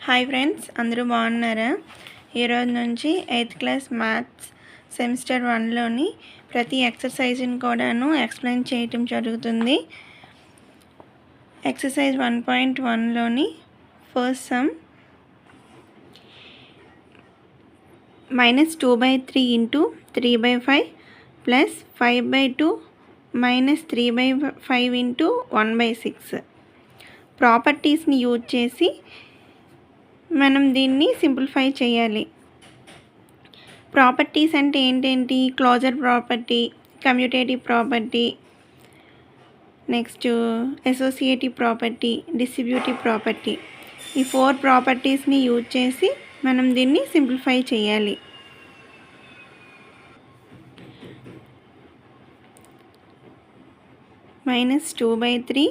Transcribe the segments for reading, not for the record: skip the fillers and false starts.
Hi friends, అందరూ బాగున్నారా? ఈరోజు నుంచి 8th క్లాస్ మ్యాథ్స్ సెమిస్టర్ 1లోని ప్రతి ఎక్సర్సైజ్ని కూడాను ఎక్స్ప్లెయిన్ చేయటం జరుగుతుంది. ఎక్సర్సైజ్ 1.1లోని first sum -2/3 into 3/5 plus 5/2 minus 3/5 into 1/6 ప్రాపర్టీస్ని యూజ్ చేసి మనం దీన్ని సింప్లిఫై చేయాలి. ప్రాపర్టీస్ అంటే ఏంటేంటి? Closure property, commutative property, next associative property, distributive property. ఈ 4 ప్రాపర్టీస్ని యూజ్ చేసి మనం దీన్ని సింప్లిఫై చేయాలి. -2/3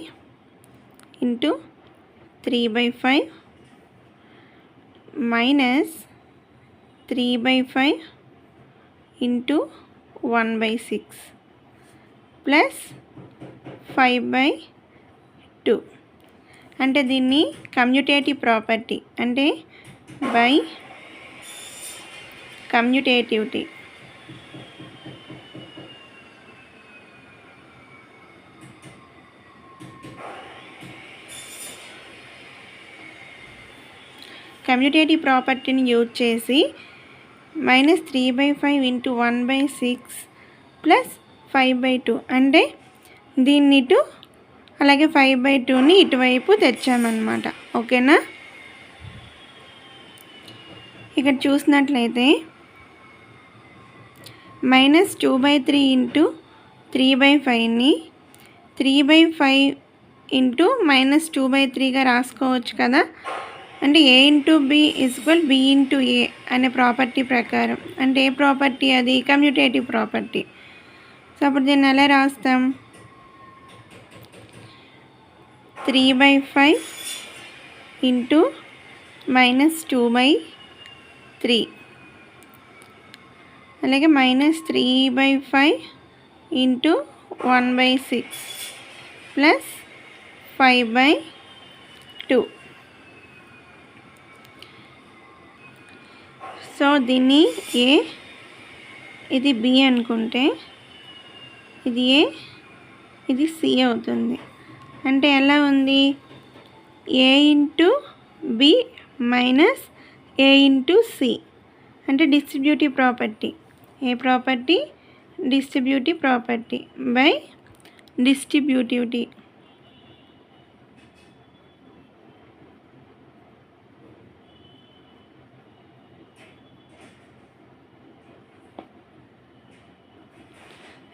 ఇంటూ 3/5 minus 3/5 into 1/6 plus 5/2 అంటే దీన్ని కమ్యూటేటివ్ ప్రాపర్టీ అంటే బై కమ్యూటేటివిటీ. కమ్యూటేటివ్ ప్రాపర్టీని యూజ్ చేసి -3/5 ఇంటూ 1/6 ప్లస్ 5/2 అంటే దీన్ని ఇటు అలాగే 5/2ని ఇటువైపు తెచ్చామన్నమాట. ఓకేనా? ఇక్కడ చూసినట్లయితే -2/3 ఇంటూ 3/5ని 3/5 ఇంటూ -2/3గా రాసుకోవచ్చు కదా. అంటే a into b equal b into a అనే ప్రాపర్టీ ప్రకారం. అంటే ఏ ప్రాపర్టీ అది? Commutative property. సో అప్పుడు దీన్ని ఎలా రాస్తాం? 3/5 ఇంటూ -2/3 అలాగే -3/5 ఇంటూ 1/6 ప్లస్ 5/2. సో దీన్ని ఏ, ఇది బి అనుకుంటే ఇది ఏ, ఇది సి అవుతుంది. అంటే ఎలా ఉంది? A into b minus a into c అంటే డిస్ట్రిబ్యూటివ్ ప్రాపర్టీ. ఏ property? Distributive property by distributivity.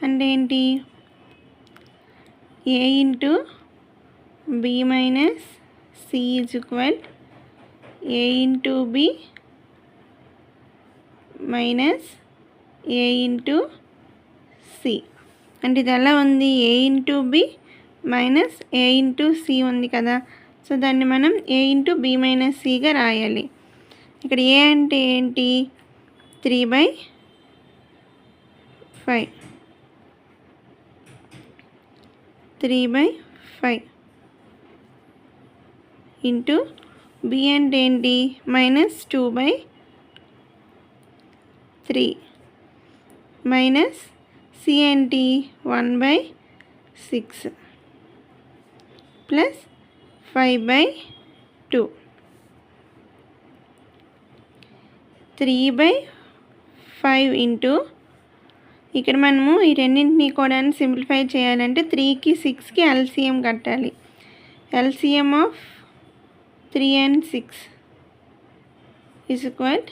అంటే ఏంటి? A into b minus c is equal a into b minus a into c. అంటే ఇది ఎలా ఉంది? A into b minus a into c ఉంది కదా. సో దాన్ని మనం ఏ ఇంటూ బి మైనస్ సిగా రాయాలి. ఇక్కడ ఏ అంటే ఏంటి? 3/5 ఇంటూ బి అంటే ఏంటి? -2/3 మైనస్ సి ఏంటి? 1/6 ప్లస్ 5/2. 3/5 ఇంటూ ఇక్కడ మనము ఈ రెండింటిని కూడా సింప్లిఫై చేయాలంటే 3కి 6కి ఎల్సిఎం కట్టాలి. LCM of 3 and 6 is equal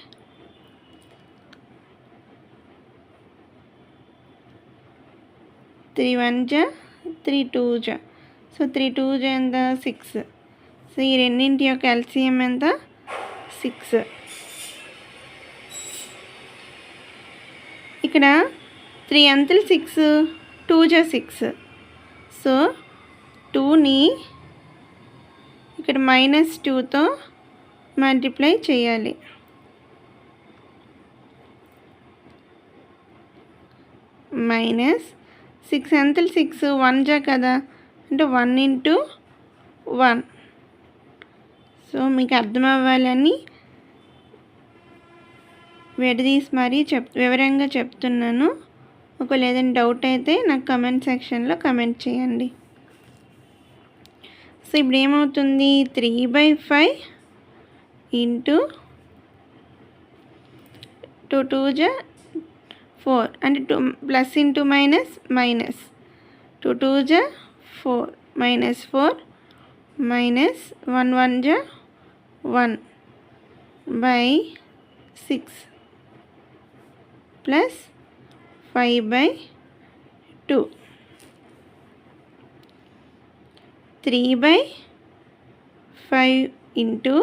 3 1 జా 3 2 జా. సో 3 2 జా ఎంత? 6. సో ఈ రెండింటి యొక్క ఎల్సిఎం ఎంత? 6. ఇక్కడ 3 అంతలు 6, 2 జా 6. సో 2ని ఇక్కడ -2తో మల్టిప్లై చేయాలి. -6 అంతలు 6, 1 జా కదా, అంటే 1 ఇంటూ 1. సో మీకు అర్థం అవ్వాలని విడదీసి మరీ వివరంగా చెప్తున్నాను. ఒకవేళ ఏదైనా డౌట్ అయితే నాకు కమెంట్ సెక్షన్లో కమెంట్ చేయండి. సో ఇప్పుడు ఏమవుతుంది, 3/5 ఇంటూ 2 2 4 అంటే 2 plus into minus minus 2 2 4 -4 minus 1 1 1 by 6 plus 5/2 3/5 into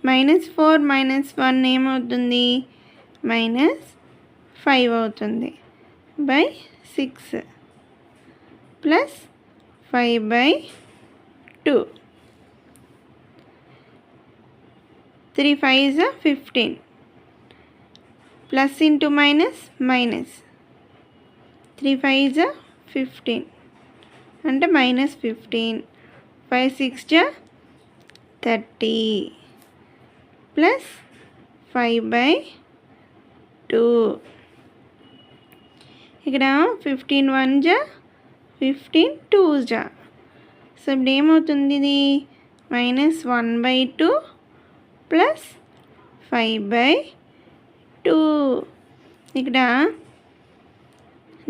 -4 -1 ఏమవుతుంది, -5 అవుతుంది by 6 plus 5/2 3 5 15 plus into minus minus 3 5 15 అంటే -15 5 6 30 ప్లస్ 5/2 ఇక్కడ 15 1 15 2 సో ఇప్పుడు ఏమవుతుంది, ఇది -1/2 ప్లస్ 5/2. ఇక్కడ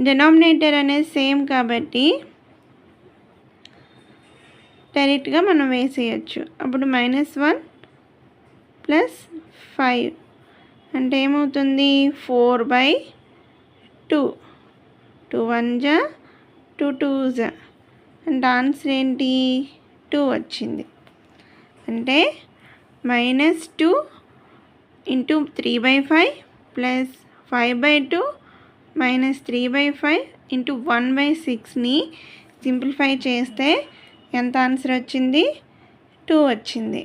డినామినేటర్ అనేది సేమ్ కాబట్టి డైరెక్ట్గా మనం వేసేయచ్చు. అప్పుడు -1 ప్లస్ 5 అంటే ఏమవుతుంది, 4/2 2 1 2 2 అంటే ఆన్సర్ ఏంటి, 2 వచ్చింది. అంటే -2 ఇంటూ 3/5 ప్లస్ 5/2 మైనస్ 3/5 ఇంటూ 1/6ని సింప్లిఫై చేస్తే ఎంత ఆన్సర్ వచ్చింది, 2 వచ్చింది.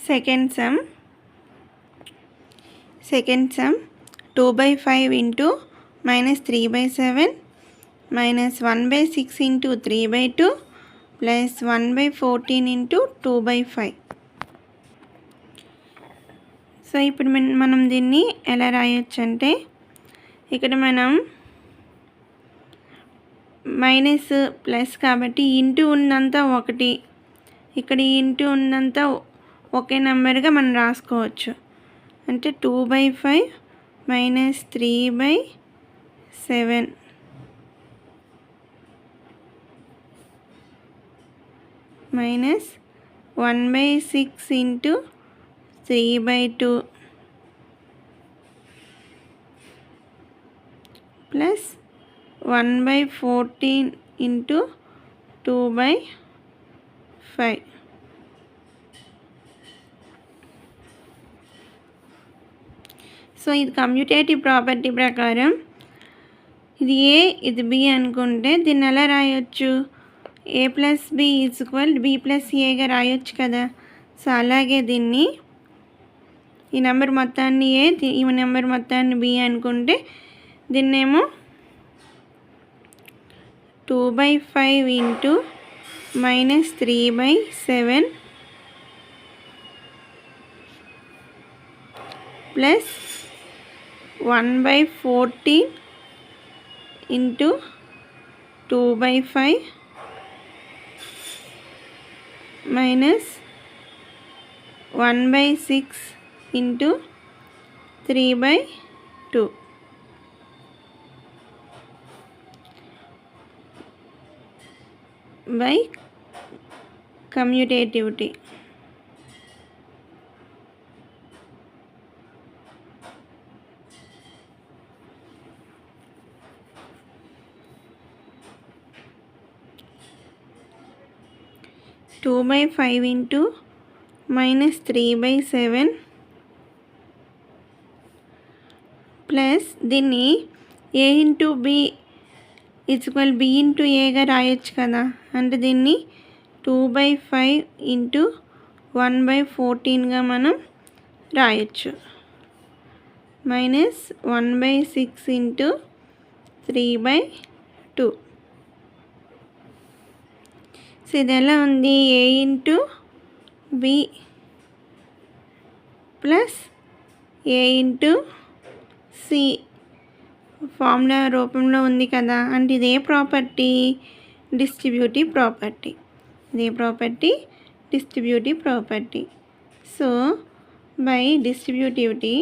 Second sum 2/5 into -3/7 minus 1/6 into 3/2 plus 1/14 into 2/5. So ఇప్పుడు మనం దీన్ని ఎలా రాయొచ్చు అంటే, ఇక్కడ మనం మైనస్ ప్లస్ కాబట్టి ఇంటూ ఉన్నంతా 1, ఇక్కడ ఇంటూ ఉన్నంతా ఒకే నెంబర్గా మనం రాసుకోవచ్చు. అంటే 2/5 minus 3/7 minus 1/6 into 3/2 plus 1/14 into 2/5. So ఇది కమ్యూటేటివ్ ప్రాపర్టీ ప్రకారం ఇది ఏ ఇది బి అనుకుంటే దీన్ని ఎలా రాయొచ్చు, a plus b is equal b plus ఏగా రాయొచ్చు కదా. సో అలాగే దీన్ని ఈ నెంబర్ మొత్తాన్ని ఏ, ఈ నెంబర్ మొత్తాన్ని బి అనుకుంటే దీన్నేమో 2/5 into -3/7 plus 1/14 into 2/5 minus 1/6 into 3/2 by commutativity. (2/5 into -3/7) plus దీన్ని a into b equal b into ఏగా రాయొచ్చు కదా. అంటే దీన్ని 2/5 ఇంటూ 1/14గా మనం రాయొచ్చు. Minus 1/6 into 3/2. సో ఇది ఎలా ఉంది, a into b plus a into c formula రూపంలో ఉంది కదా. అంటే ఇదే ప్రాపర్టీ, డిస్ట్రిబ్యూటివ్ ప్రాపర్టీ. ఇదే property, distributive property. So by distributivity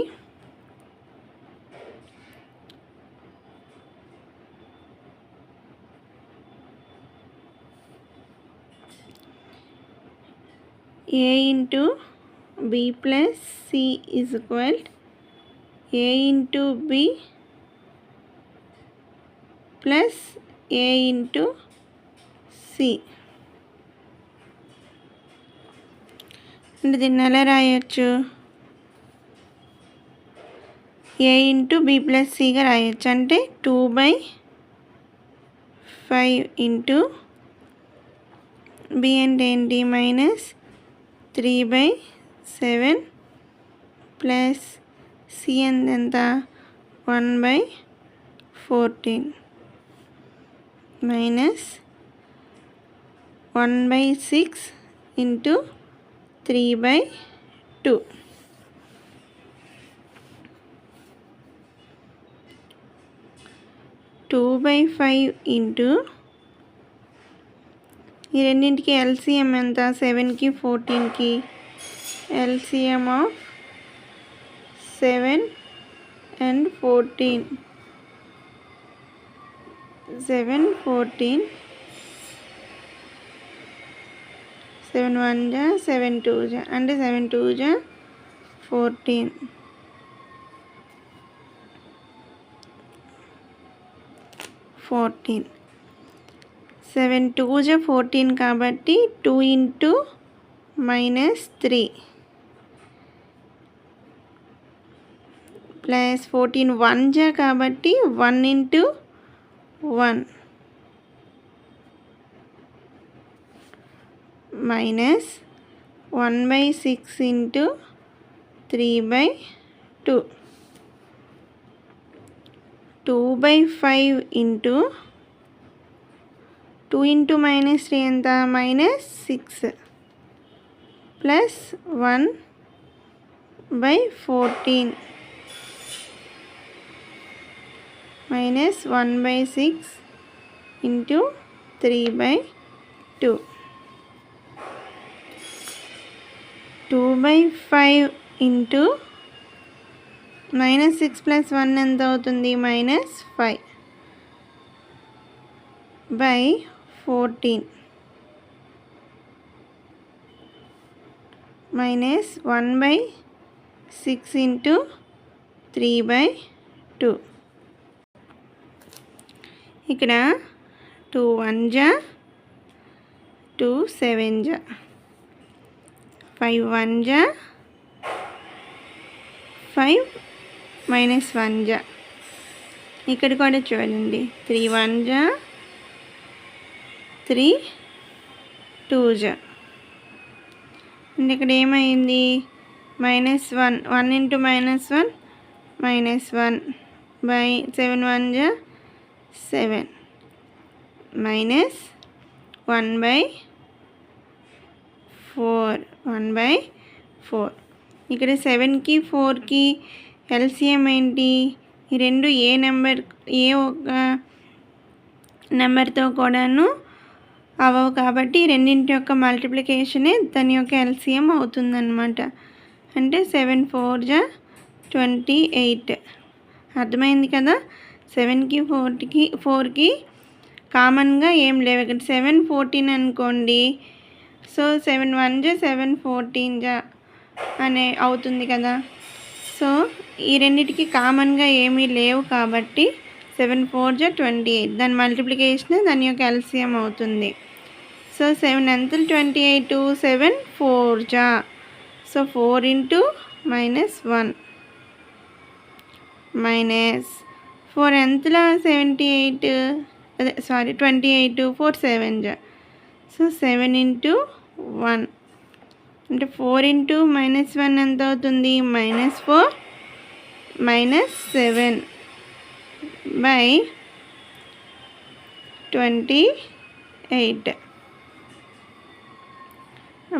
a into b plus c is equal to a into b plus a into c. అంటే దీన్ని ఎలా రాయొచ్చు, a ఇంటూ బి ప్లస్ సిగా రాయొచ్చు. అంటే 2/5 ఇంటూ బి అంటే ఏంటి, -3/7 ప్లస్ సి అంటే ఎంత, 1/14 -1/6 ఇంటూ 3/2. 2/5 ఇంటూ ఈ రెండింటికి ఎల్సిఎం ఎంత, 7కి 14కి ఎల్సిఎం ఆఫ్ 7 and 14, 7 14, 7 1 जा 7 2 जा అంటే 7 2 जा 14, 7 2 जा 14 కాబట్టి 2 ఇంటూ -3 ప్లస్ 14 1 जा కాబట్టి 1 into 1 minus 1/6 into 3/2, 2/5 into 2 into -3 ఎంత, -6 ప్లస్ 1/14 -1/6 ఇంటూ 3/2, 2/5 ఇంటూ -6 ప్లస్ 1 ఎంత అవుతుంది, -5/14 -1/6 ఇంటూ 3/2. ఇక్కడ 2 1 जा 2 7 जा 5 1 जा 5 -1 जा. ఇక్కడ కూడా చూడండి 3 1 जा 3 2 जा. ఇక్కడ ఏమైంది, -1 1 ఇంటూ -1 -1/7 1 जा 7 -1/4 ఇక్కడ 7కి 4కి ఎల్సిఎం ఏంటి, ఈ రెండు ఏ ఒక నెంబర్తో కూడాను అవ్వవు కాబట్టి రెండింటి యొక్క మల్టిప్లికేషనే దాని యొక్క ఎల్సిఎం అవుతుందన్నమాట. అంటే 7 4 जा 28. అర్థమైంది కదా. 7కి 4కి కామన్గా ఏం లేవు. ఇక్కడ 7 14 అనుకోండి. సో 7 1 जा 7 14 जा అనే అవుతుంది కదా. సో ఈ రెండింటికి కామన్గా ఏమీ లేవు కాబట్టి 7 4 जा 28 దాని మల్టిప్లికేషన్ దాని యొక్క ఎల్సిఎం అవుతుంది. సో 7 ఎంతలు 28, 7 4 जा. సో 4 ఇంటూ -1 మైనస్ 4 ఎంతలా 78 28 4 7 जा. సో 7 ఇంటూ 1 అంటే 4 ఇంటూ -1 ఎంత అవుతుంది, -4 -7/28.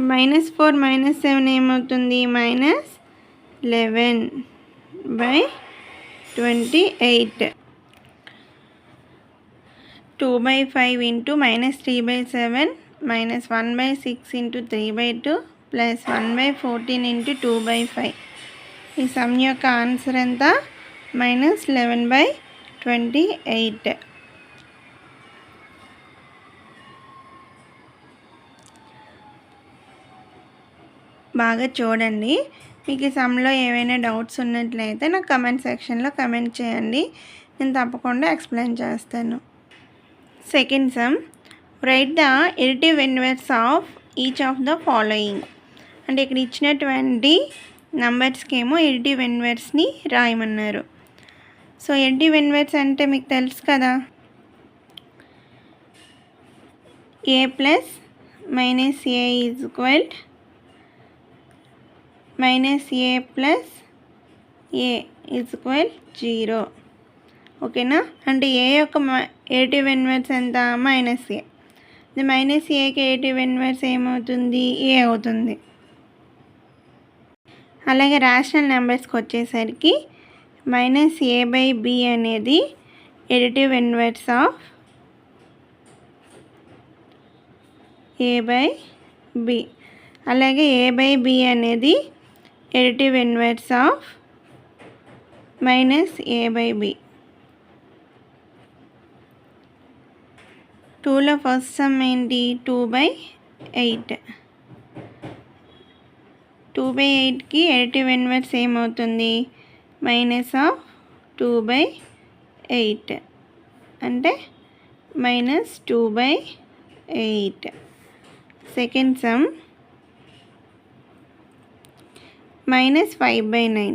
-4 -7 ఏమవుతుంది? -11/28. 2/5 ఇంటూ -3/7 -1/6 ఇంటూ 3/2 ప్లస్ 1/14 ఇంటూ 2/5. ఈ సమ్ యొక్క ఆన్సర్ ఎంత? -11/28. బాగా చూడండి. మీకు ఈ సమ్లో ఏవైనా డౌట్స్ ఉన్నట్లయితే నాకు కమెంట్ సెక్షన్లో కమెంట్ చేయండి, నేను తప్పకుండా ఎక్స్ప్లెయిన్ చేస్తాను. Second some, right the additive inverse of each of the following. అంటే ఇక్కడ ఇచ్చినటువంటి నంబర్స్కి ఏమో ఎడిటివ్ ఇన్వర్స్ని రాయమన్నారు. సో ఎడిటివ్ ఇన్వర్స్ అంటే మీకు తెలుసు కదా, a plus minus a is equal -a plus a is equal 0. ఓకేనా? అంటే a యొక్క ఎడిటివ్ ఇన్వర్స్ ఎంత? -a. -aకి ఎడిటివ్ ఇన్వర్స్ ఏమవుతుంది? a అవుతుంది. అలాగే రేషనల్ నెంబర్స్కి వచ్చేసరికి -a/b అనేది ఎడిటివ్ ఇన్వర్స్ ఆఫ్ a/b. అలాగే a/b అనేది ఎడిటివ్ ఇన్వర్స్ ఆఫ్ -a/b. 2లో ఫస్ట్ సమ్ ఏంటి? 2/8. 2/8కి ఎడిటివ్ ఇన్వర్స్ ఏమవుతుంది? -2/8 అంటే -2/8. Second some -5/9.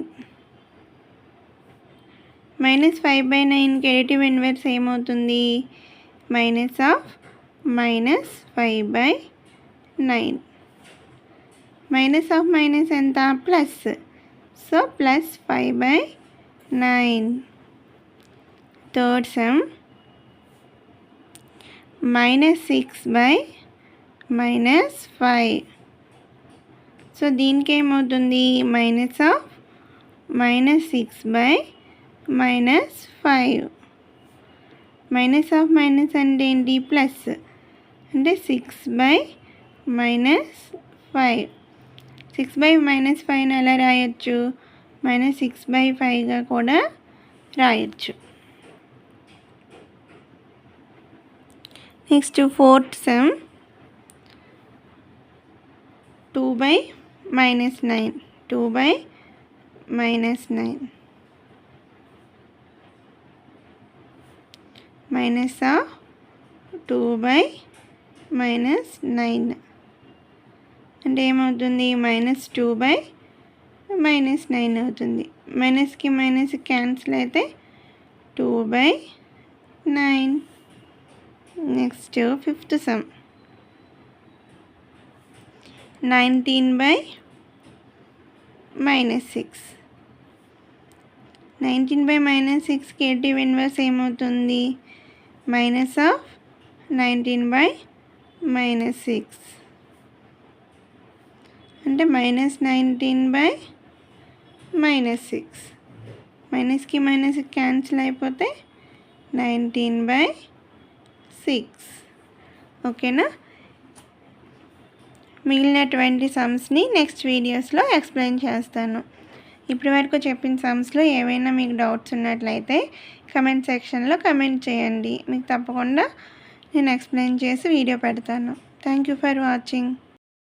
-5/9కి ఎడిటివ్ ఇన్వర్స్ ఏమవుతుంది? -5/9. మైనస్ ఆఫ్ మైనస్ ఎంత? Plus. So +5/9. Third sum -6/5. So దీనికి ఏమవుతుంది? -6/5. మైనస్ ఆఫ్ మైనస్ అంటే ఏంటి? ప్లస్. అంటే 6/5. 6/-5ని ఎలా రాయొచ్చు? -6/5గా కూడా రాయొచ్చు. Next fourth sum 2/-9. 2/-9 minus of 2/-9 అంటే ఏమవుతుంది? -2/-9 అవుతుంది. మైనస్కి మైనస్ క్యాన్సిల్ అయితే 2/9. Next fifth sum 19/-6. 19/-6కి ఎడిటివ్ ఇన్వర్స్ ఏమవుతుంది? -19/-6 అంటే -19/-6. మైనస్కి మైనస్ క్యాన్సిల్ అయిపోతే 19/6. ఓకేనా? మిగిలిన 20 సమ్స్ని నెక్స్ట్ వీడియోస్లో ఎక్స్ప్లెయిన్ చేస్తాను. ఇప్పటి వరకు చెప్పిన సమ్స్లో ఏవైనా మీకు డౌట్స్ ఉన్నట్లయితే కమెంట్ సెక్షన్లో కమెంట్ చేయండి, మీకు తప్పకుండా నేను ఎక్స్ప్లెయిన్ చేసి వీడియో పెడతాను. Thank you for watching.